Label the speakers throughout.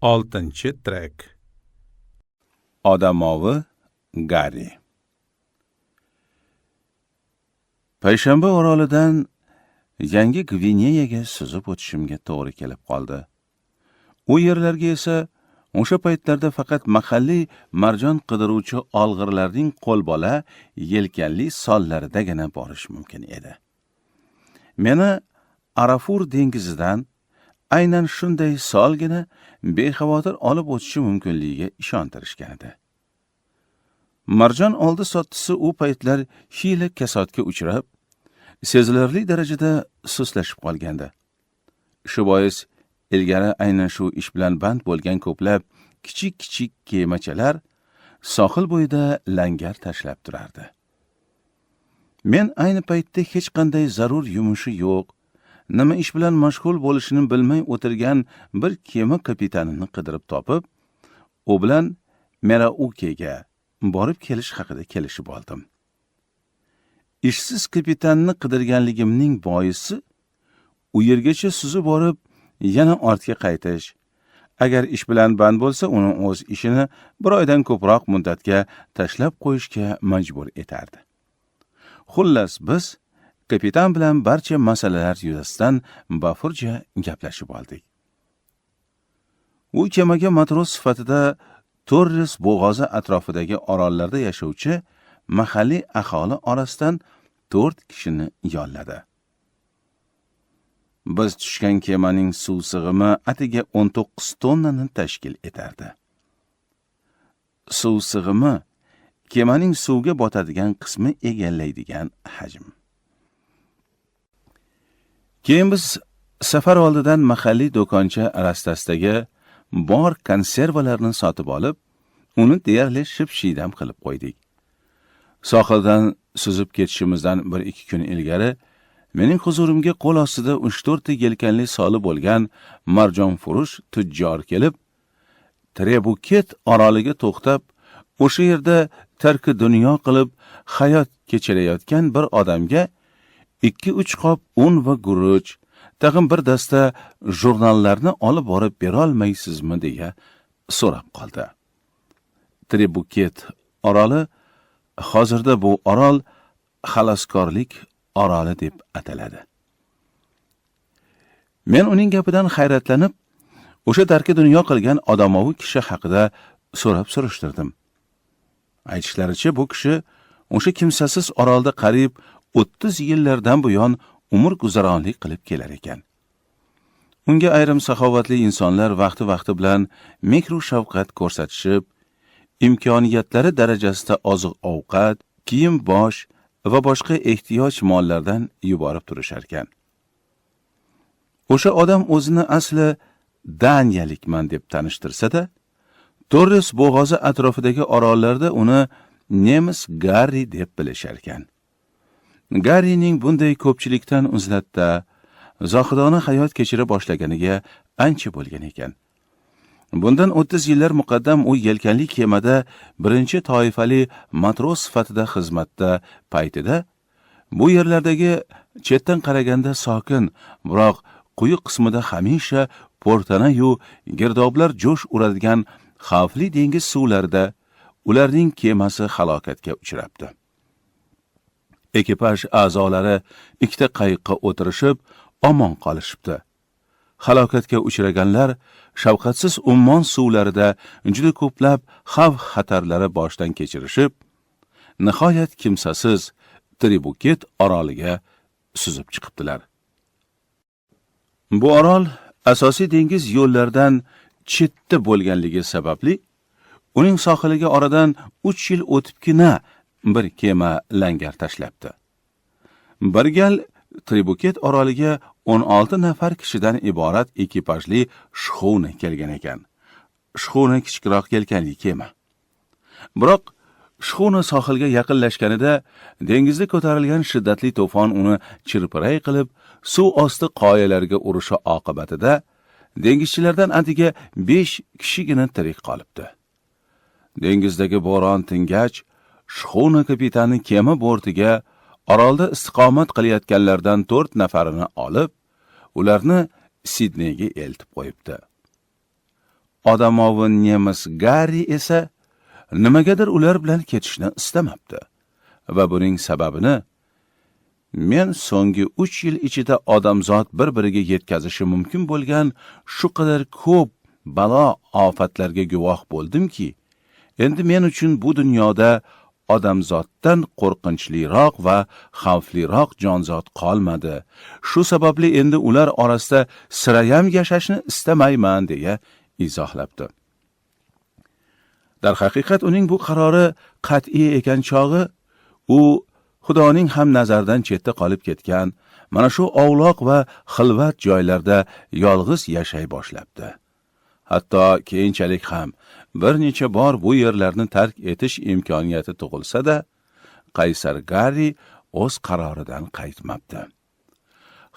Speaker 1: Oltinchi-trek. Odamovi Garri. Payshanba orolidan Yangi Gvineyaga suzib o'tishimga to'g'ri kelib qoldi. U yerlarga esa o'sha paytlarda faqat mahalliy marjon qidiruvchi olg'irlarning qo'lbola yelkanli sollaridagina borish mumkin edi. Meni Arafur dengizidan aynan shunday solgina bexavotir olib o'tishi mumkinligiga ishontirishgan edi. Marjon oldi sottisi u paytlar hiyla kasodga uchrab, sezilarli darajada sustlashib qolgandi. Shu bois ilgari aynan shu ish bilan band bo'lgan ko'plab kichik kemachalar sohil bo'yida langar tashlab turardi. Men ayni paytda hech qanday zarur yumushi yo'q, nima ish bilan mashg'ul bo'lishini bilmay o'tirgan bir kema kapitanini qidirib topib, u bilan Meraukega borib kelish haqida kelishib oldim. Ishsiz kapitanni qidirganligimning boisi u yergacha suzib borib, yana ortga qaytish. Agar ish bilan band bo'lsa, uni o'z ishini bir oydan ko'proq muddatga tashlab qo'yishga majbur etardi. Xullas, biz kapitan bilan barcha masalalar yuzasidan bafurja gaplashib oldik. U kemaga matros sifatida Torres bo'g'ozi atrofidagi orollarda yashovchi mahalliy aholi orasidan 4 kishini yolladi. Biz tushgan kemaning suv sig'imi atiga 19 tonnani tashkil etardi. Suv sig'imi kemaning suvga botadigan qismi egallaydigan hajm. Keyin biz safar oldidan mahalliy do'koncha rastasidagi bor konservalarni sotib olib, uni deyarli ship-shiydam qilib qo'ydik. Sohildan suzib ketishimizdan 1-2 kun ilgari mening huzurimga qo'l ostida 3-4 ta yelkanli soli bo'lgan marjonfurush tujjor kelib, Trebuket oroliga to'xtab, o'sha yerda tarki dunyo qilib hayot kechirayotgan bir odamga 2-3 qop un va guruch, tag'in bir dasta jurnallarni olib borib bera olmaysizmi deya so'rab qoldi. Trebuket oroli hozirda bu orol xaloskorlik oroli deb ataladi. Men uning gapidan hayratlanib, o'sha tarki dunyo qilgan odamovi kishi haqida so'rab surishtirdim. Aytishlaricha, bu kishi o'sha kimsasiz orolda qariyb 30 yillardan buyon umr guzaronlik qilib kelar ekan. Unga ayrim saxovatli insonlar vaqti bilan mikro shafqat ko'rsatishib, imkoniyatlari darajasida oziq-ovqat, kiyim-bosh va boshqa ehtiyoj mollardan yuborib turishar ekan. O'sha odam o'zini asli daniyalikman deb tanishtirsa-da, Torres bo'g'ozi atrofidagi orollarda uni nemis Garri deb bilishar ekan. Garrining bunday ko'pchilikdan uzlatda, zohidona hayot kechira boshlaganiga ancha bo'lgan ekan. Bundan 30 yillar muqaddam u yelkanli kemada birinchi toifali matros sifatida xizmatda paytida bu yerlardagi chetdan qaraganda sokin, biroq quyi qismida hamisha portana-yu girdoblar jo'sh uradigan xavfli dengiz suvlarida ularning kemasi halokatga uchrabdi. Ekipaj a'zolari 2 ta qayiqqa o'tirishib omon qolishibdi. Halokatga uchraganlar shafqatsiz ummon suvlarida juda ko'plab xavf-xatarlari boshdan kechirishib, nihoyat kimsasiz Trebuket oroliga suzib chiqibdilar. Bu orol asosiy dengiz yo'llaridan chetda bo'lganligi sababli uning sohiliga oradan 3 yil o'tibgina bir kema langar tashlabdi. Bir gal Trebuket oroliga 16 nafar kishidan iborat ekipajli shxuna kelgan ekan. Shxuna kichikroq yelkanli kema. Biroq shxuna sohilga yaqinlashganida dengizda ko'tarilgan shiddatli to'fon uni chirpiray qilib, suv osti qoyalarga urishi oqibatida dengizchilardan atiga 5 kishigina tirik qolibdi. Dengizdagi bo'ron tingach, shxuna kapitani kema bortiga orolda istiqomat qilayotganlardan 4 nafarini olib, ularni Sidneyga eltib qo'yibdi. odamovi nemis Garri esa nimagadir ular bilan ketishni istamabdi va buning sababini men so'nggi 3 yil ichida odamzod bir-biriga yetkazishi mumkin bo'lgan shu qadar ko'p balo ofatlarga guvoh bo'ldimki, endi men uchun bu dunyoda odamzoddan qo'rqinchliroq va xavfliroq jonzot qolmadi. Shu sababli endi ular orasida sirayam yashashni istamayman deya izohlabdi. Dar haqiqat uning bu qarori qat'iy ekan chog'i, u Xudoning ham nazardan chetda qolib ketgan mana shu ovloq va xilvat joylarda yolg'iz yashay boshlabdi. Hatto keyinchalik ham bir necha bor bu yerlarni tark etish imkoniyati tug'ilsa-da, Qaysar Garri o'z qaroridan qaytmabdi.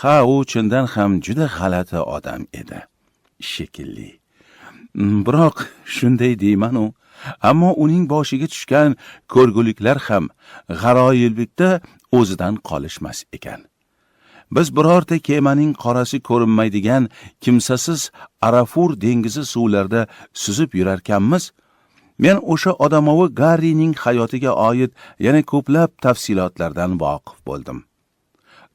Speaker 1: Ha, u chindan ham juda g'alati odam edi, shekilli. Biroq shunday deyman-u, ammo uning boshiga tushgan ko'rguliklar ham g'aroyiblikda o'zidan qolishmas ekan. Biz birorta kemaning qorasi ko'rinmaydigan kimsasiz Arafur dengizi suvlarda suzib yurarkanmiz, men o'sha odamovi Garrining hayotiga oid yana ko'plab tafsilotlardan voqif bo'ldim.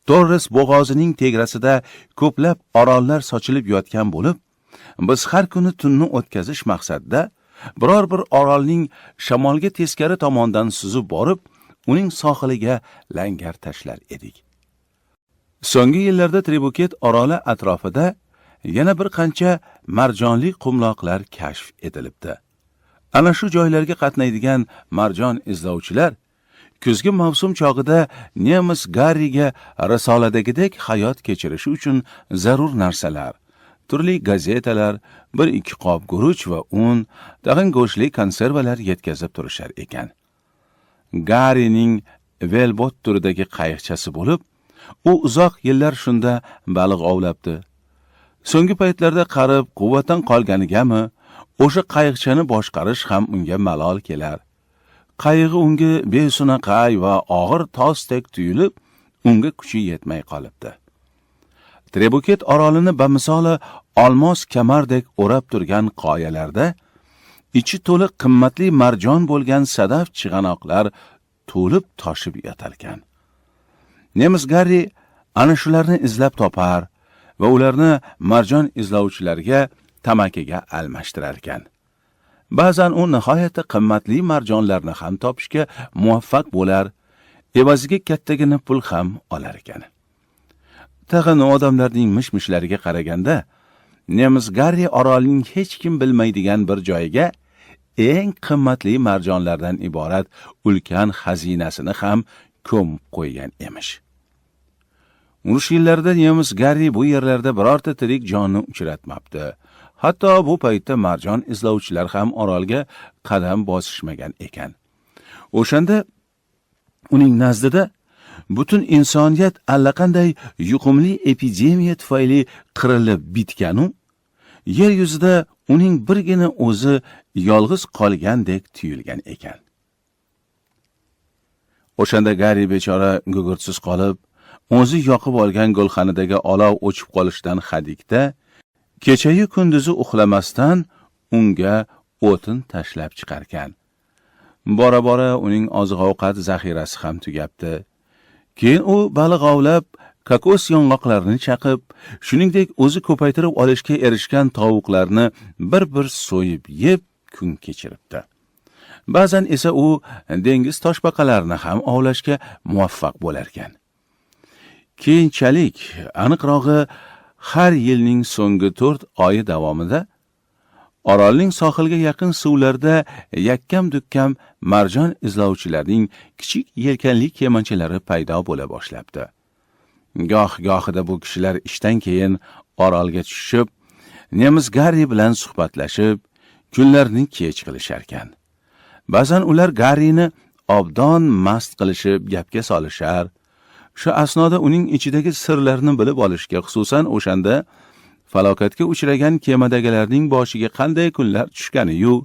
Speaker 1: Torres bo'g'ozining tegrasida ko'plab orollar sochilib yotgan bo'lib, biz har kuni tunni o'tkazish maqsadida biror bir orolning shamolga teskari tomondan suzib borib, uning sohiliga langar tashlar edik. So'nggi yillarda Tribuket oroli atrofida yana bir qancha marjonli qumloqlar kashf etilibdi. Ana shu joylarga qatnaydigan marjon izlovchilar kuzgi mavsum chog'ida nemis Garriga risoladagidek hayot kechirishi uchun zarur narsalar, turli gazetalar, bir ikki qop guruch va un, tag'in go'shtli konservalar yetkazib turishar ekan. Garrining velbot turidagi qayiqchasi bo'lib, u uzoq yillar shunda baliq ovlabdi. So'nggi paytlarda qarib quvvatdan qolganigami, o'sha qayiqchani boshqarish ham unga malol kelar. Qayig'i unga besunaqay va og'ir tosdek tuyulib, unga kuchi yetmay qolibdi. Tribuket orolini bamisoli olmos kamardek o'rab turgan qoyalarda ichi to'la qimmatli marjon bo'lgan sadaf chig'anoqlar to'lib toshib yotarkan. Nemis Garri ana shularni izlab topar va ularni marjon izlovchilarga tamakiga almashtirar ekan. Ba'zan u nihoyatda qimmatli marjonlarni ham topishga muvaffaq bo'lar, evaziga kattagina pul ham olar ekan. Tag'in odamlarning mish-mishlariga qaraganda, Nemis Garri orolining hech kim bilmaydigan bir joyiga eng qimmatli marjonlardan iborat ulkan xazinasini ham ko'mib qo'ygan emish. Urush yillarida Nemis Garri bu yerlarda birorta tirik jonni uchratmabdi. Hatto bu paytda marjon izlovchilar ham orolga qadam bosishmagan ekan. O'shanda uning nazdida butun insoniyat allaqanday yuqumli epidemiya tufayli qirilib bitgan-u, yer yuzida uning birgina o'zi yolg'iz qolgandek tuyulgan ekan. O'shanda Garri bechora gugurtsiz qolib, o'zi yoqib olgan gulxanidagi olov o'chib qolishdan hadikda, kechayu kunduzi uxlamasdan unga o'tin tashlab chiqarkan. Bora-bora uning oziq-ovqat zaxirasi ham tugabdi. Keyin u baliq ovlab, kokos yong'oqlarini chaqib, shuningdek o'zi ko'paytirib olishga erishgan tovuqlarni bir-bir so'yib yeb kun kechiribdi. Ba'zan esa u dengiz toshbaqalarini ham ovlashga muvaffaq bo'lar ekan. Keyinchalik, aniqrog'i, har yilning so'nggi 4 oyi davomida orolning sohilga yaqin suvlarda yakkam-dukkam marjon izlovchilarning kichik yelkanli kemachalari paydo bo'la boshlabdi. Goh-gohida bu kishilar ishdan keyin orolga tushib, Nemis Garri bilan suhbatlashib, kunlarni kech qilishar ekan. Ba'zan ular Garrini obdon mast qilishib gapga solishar. Shu asnoda uning ichidagi sirlarni bilib olishga, xususan o'shanda falokatga uchragan kemadagilarning boshiga qanday kunlar tushgani-yu,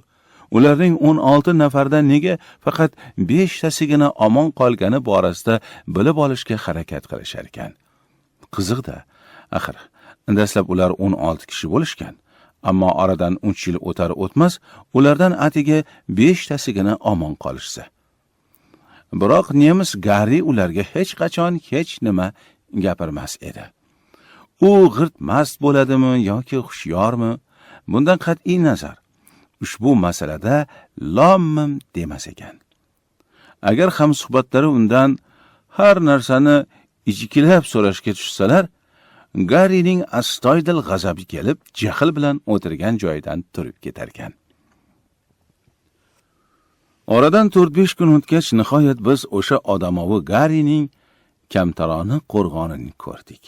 Speaker 1: ularning 16 nafardan nega faqat 5 tasigina omon qolgani borasida bilib olishga harakat qilishar ekan. Qiziq-da, axir dastlab ular 16 kishi bo'lishgan, Ammo oradan 3 yil o'tar o'tmas, ulardan atigi 5 tasigina omon qolishsa. Biroq nemis Garri ularga hech qachon hech nima gapirmas edi. U g'irt mast bo'ladimi yoki xushyormi? Bundan qat'iy nazar ushbu masalada lom-mim demas ekan. Agar ham suhbatlari undan har narsani ichikilab so'rashga tushsalar, Garrining astoydil g'azabi kelib, jahl bilan o'tirgan joyidan turib ketar ekan. Oradan 4-5 kun o'tgach, nihoyat biz o'sha odamovi Garrining kamtarona qo'rg'onini ko'rdik.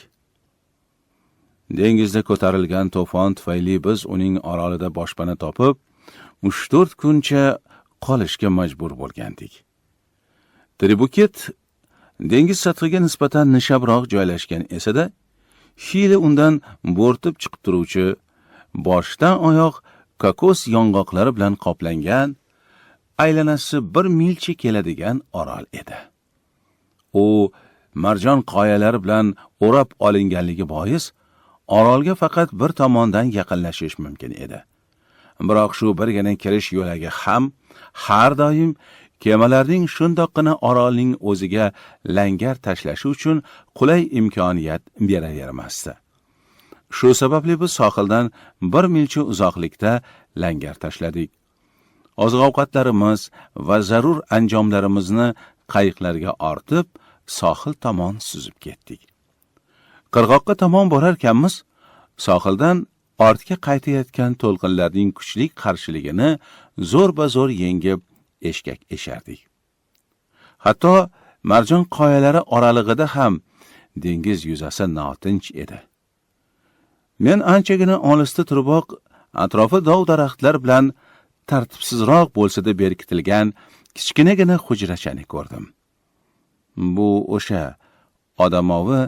Speaker 1: Dengizda ko'tarilgan to'fon tufayli biz uning orolida boshpana topib, 3-4 kuncha qolishga majbur bo'lgandik. Tribuket dengiz sathiga nisbatan nishabroq joylashgan esa-da, Xili undan bo'rtib chiqib turuvchi, boshdan oyoq kokos yong'oqlari bilan qoplangan, aylanasi 1 milcha keladigan orol edi. U marjon qoyalari bilan o'rab olinganligi bois, orolga faqat bir tomondan yaqinlashish mumkin edi. Biroq shu birgina kirish yo'lagi ham har doim kemalarning shundoqqina orolning o'ziga langar tashlashi uchun qulay imkoniyat beravermasdi. Shu sababli biz sohildan 1 milcha uzoqlikda langar tashladik. Oziq-ovqatlarimiz va zarur anjomlarimizni qayiqlarga ortib, sohil tomon suzib ketdik. Qirg'oqqa tomon borarkanmiz, sohildan ortga qaytayotgan to'lqinlarning kuchli qarshiligini zo'r-bazo'r yengib eshkak eshardik. Hatto marjon qoyalari oralig'ida ham dengiz yuzasi notinch edi. Men anchagina olisda turiboq atrofi dov-daraxtlar bilan tartibsizroq bo'lsa-da berkitilgan kichkinagina hujrachani ko'rdim. Bu o'sha odamovi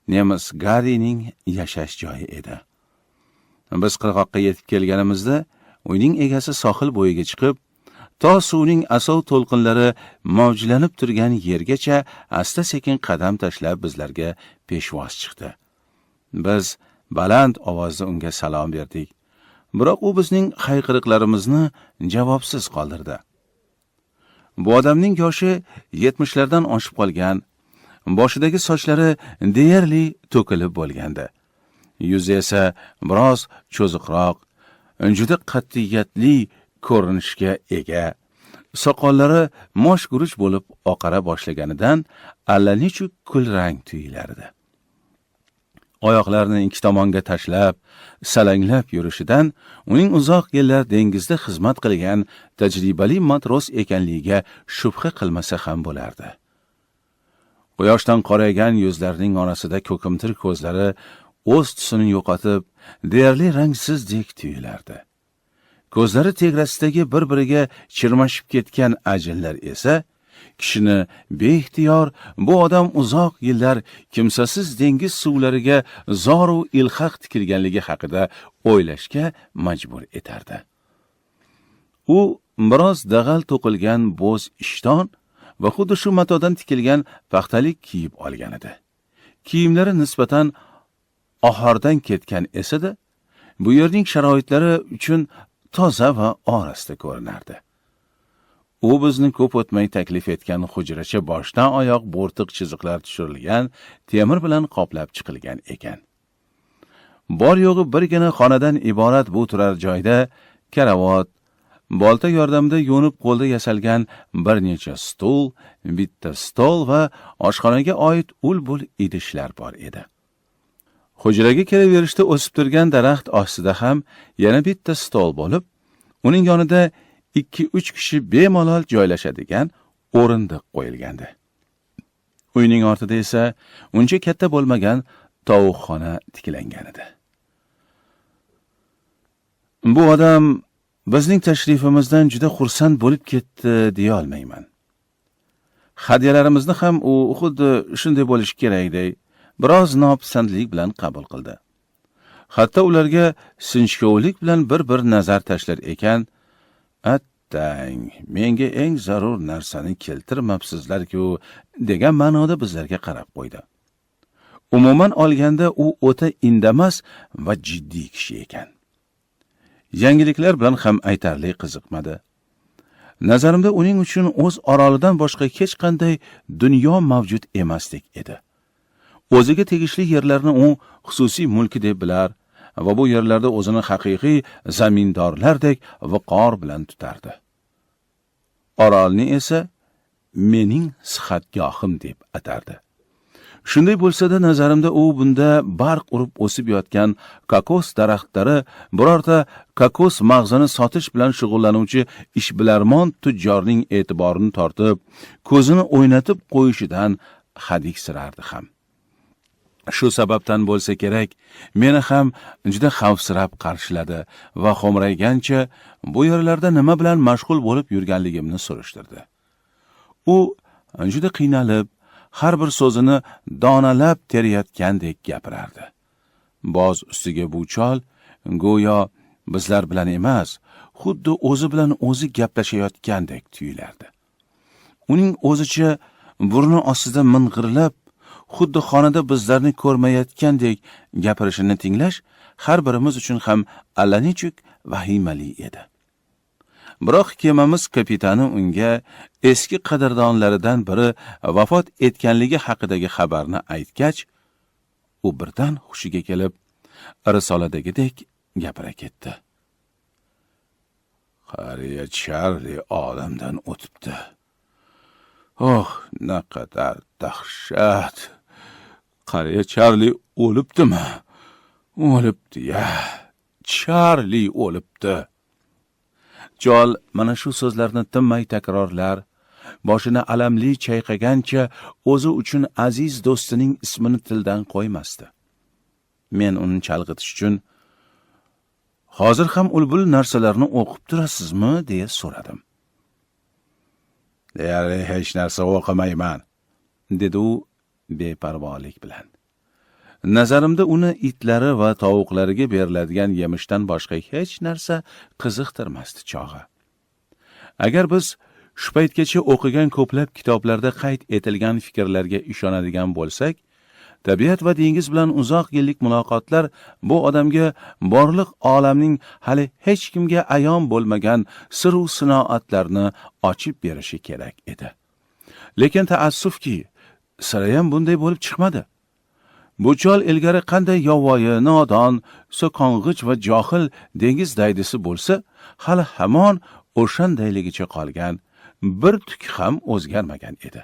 Speaker 1: nemis Garrining yashash joyi edi. Biz qirg'oqqa yetib kelganimizda, uning egasi sohil bo'yiga chiqib, to suvning asov to'lqinlari mavjlanib turgan yergacha asta-sekin qadam tashlab bizlarga peshvoz chiqdi. Biz baland ovozda unga salom berdik. Biroq u bizning hayqiriqlarimizni javobsiz qoldirdi. Bu odamning yoshi 70lardan oshib qolgan, boshidagi sochlari deyarli to'kilib bo'lgandi. Yuzi esa biroz cho'ziqroq, juda qat'iyatli ko'rinishga ega. Soqollari mosh-guruch bo'lib oqara boshlaganidan allanechuk kul rang tuyilardi. Oyoqlarini ikki tomonga tashlab, salanglab yurishidan uning uzoq yillar dengizda xizmat qilgan tajribali matros ekanligiga shubha qilmasa ham bo'lardi. Quyoshdan qoraygan yuzlarining orasida ko'kimtir ko'zlari o'z tusini yo'qotib, deyarli rangsizdek tuyulardi. Ko'zlari tegrasidagi bir-biriga chirmashib ketgan ajinlar esa kishini beixtiyor bu odam uzoq yillar kimsasiz dengiz suvlariga zoru ilhaq tikilganligi haqida o'ylashga majbur etardi. U biroz dag'al to'qilgan bo'z ishton va xuddi shu matodan tikilgan paxtalik kiyib olgan edi. Kiyimlari nisbatan ohordan ketgan esa-da, bu yerning sharoitlari uchun toza va orasta ko'rinardi. U bizni ko'p o'tmay taklif etgan hujracha boshdan oyoq bo'rtiq chiziqlar tushirilgan temir bilan qoplab chiqilgan ekan. Bor yo'g'i birgina xonadan iborat bu turar joyda karavot, bolta yordamida yo'nib qo'lda yasalgan bir necha stul, bitta stol va oshxonaga oid ul-bul idishlar bor edi. Hujraga kelaverishda o'sib turgan daraxt ostida ham yana bitta stol bo'lib, uning yonida 2-3 kishi bemalol joylashadigan o'rindiq qo'yilgandi. Uyning ortida esa uncha katta bo'lmagan tovuqxona tiklangan edi. Bu odam bizning tashrifimizdan juda xursand bo'lib ketdi deya olmayman. Hadyalarimizni ham u xuddi shunday bo'lishi kerakday, biroz nopisandlik bilan qabul qildi. Hatto ularga sinchkovlik bilan bir nazar tashlar ekan, "Attang, menga eng zarur narsani keltirmabsizlar-ku" degan ma'noda bizlarga qarab qo'ydi. Umuman olganda u o'ta indamas va jiddiy kishi ekan. yangiliklar bilan ham aytarli qiziqmadi. Nazarimda uning uchun o'z orolidan boshqa hech qanday dunyo mavjud emasdek edi. O'ziga tegishli yerlarni u xususiy mulki deb bilar va bu yerlarda o'zini haqiqiy zamindorlardek viqor bilan tutardi. Orolni esa mening sihatgohim deb atardi. Shunday bo'lsa-da, nazarimda u bunda barq urib o'sib yotgan kokos daraxtlari birorta kokos mag'zini sotish bilan shug'ullanuvchi ishbilarmon tujjorning e'tiborini tortib, ko'zini o'ynatib qo'yishidan hadiksirardi ham. Shu sababdan bo'lsa kerak, meni ham juda xavfsirab qarshiladi va xo'mraygancha bu yerlarda nima bilan mashg'ul bo'lib yurganligimni so'rashtirdi. U juda qiynalib, har bir so'zini donalab terayotgandek gapirardi. Boz ustiga bu chol go'yo bizlar bilan emas, xuddi o'zi bilan o'zi gaplashayotgandek tuyulardi. Uning o'zicha burni ostida ming'irlab, xuddi xonada bizlarni ko'rmayotgandek gapirishini tinglash har birimiz uchun ham allanechuk vahimali edi. Biroq kemamiz kapitani unga eski qadrdonlaridan biri vafot etganligi haqidagi xabarni aytgach, u birdan hushiga kelib, risoladagidek gapira ketdi. Qariya Charli olamdan o'tibdi. Oh, naqadar dahshat! Qariya Charli o'libdimi? O'libdi-ya. Charli o'libdi. Chol mana shu so'zlarni tinmay takrorlar, boshini alamli chayqagancha o'zi uchun aziz do'stining ismini tildan qo'ymasdi. Men uni chalg'itish uchun "Hozir ham ulbul narsalarni o'qib turasizmi?" deya so'radim. "Deyarli hech narsa o'qimayman", dedi u beparvolik bilan. Nazarimda uni itlari va tovuqlariga beriladigan yemishdan boshqa hech narsa qiziqtirmasdi chog'i. Agar biz shu paytgacha o'qigan ko'plab kitoblarda qayd etilgan fikrlarga ishonadigan bo'lsak, tabiat va dengiz bilan uzoq yillik muloqotlar bu odamga borliq olamning hali hech kimga ayon bo'lmagan sir-u sinoatlarni ochib berishi kerak edi. Lekin taassufki, sirayam bunday bo'lib chiqmadi. Bu chol ilgari qanday yovvoyi, nodon, so'kong'ich va johil dengiz daydisi bo'lsa, hali hamon o'shandayligicha qolgan, bir tuk ham o'zgarmagan edi.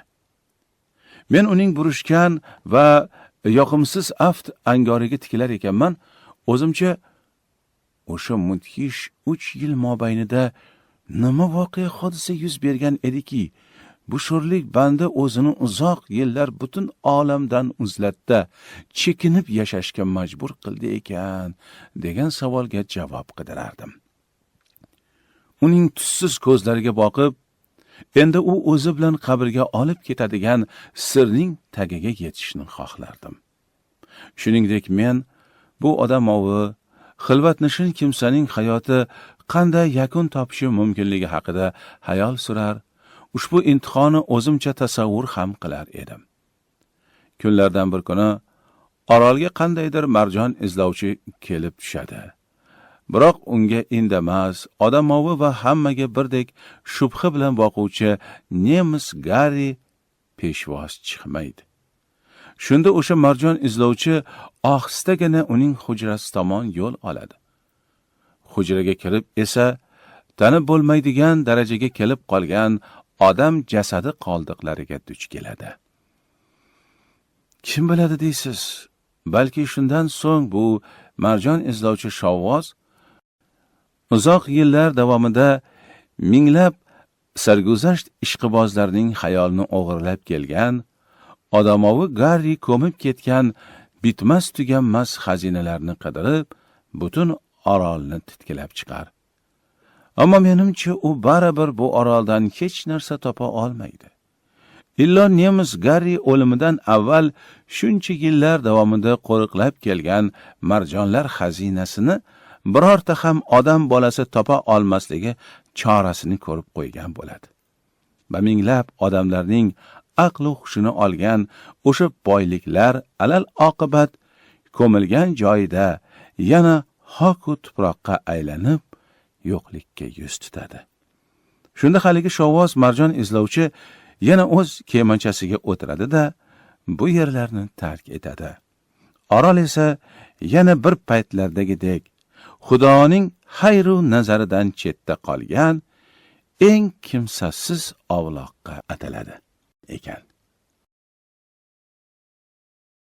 Speaker 1: Men uning burishgan va yoqimsiz aft angoriga tikilar ekanman, o'zimcha o'sha mudhish 3 yil mobaynida nima voqea hodisa yuz bergan ediki, bu sho'rlik banda o'zini uzoq yillar butun olamdan uzlatda chekinib yashashga majbur qildi ekan, degan savolga javob qidirardim. Uning tussiz ko'zlariga boqib, endi u o'zi bilan qabrga olib ketadigan sirning tagiga yetishni xohlardim. Shuningdek, men bu odamovi, xilvatnishin kimsaning hayoti qanday yakun topishi mumkinligi haqida hayol surar, ushbu imtihonni o'zimcha tasavvur ham qilar edim. Kunlardan bir kuni orolga qandaydir marjon izlovchi kelib tushadi. Biroq unga indamas, odamovi va hammaga birdek shubha bilan boquvchi nemis Gari peshvoz chiqmaydi. Shunda o'sha marjon izlovchi ohistagina uning hujrasi tomon yo'l oladi. Hujraga kirib esa tanib bo'lmaydigan darajaga kelib qolgan odam jasadi qoldiqlariga duch keladi. Kim biladi deysiz? Balki shundan so'ng bu marjon izlovchi shovvoz uzoq yillar davomida minglab sarguzasht ishqibozlarning xayolini o'g'irlab kelgan, odamovi Gari ko'mib ketgan bitmas tuganmas xazinalarni qidirib, butun orolni titkilab chiqar. Ammo menimcha u baribir bu oroldan hech narsa topa olmaydi. Illo nemis Gari o'limidan avval shuncha yillar davomida qo'riqlab kelgan marjonlar xazinasini birorta ham odam bolasi topa olmasligi chorasini ko'rib qo'ygan bo'ladi. Va minglab odamlarning aql va hushini olgan o'sha boyliklar alal oqibat ko'milgan joyida yana hoku tuproqqa aylanib yo'qlikka yuz tutadi. Shunda haligi shovvoz marjon izlovchi yana o'z kemanchasiga o'tiradi-da, bu yerlarni tark etadi. Orol esa yana bir paytlardagidek Xudoning xayru nazaridan chetda qolgan eng kimsasiz ovloqqa ataladi ekan.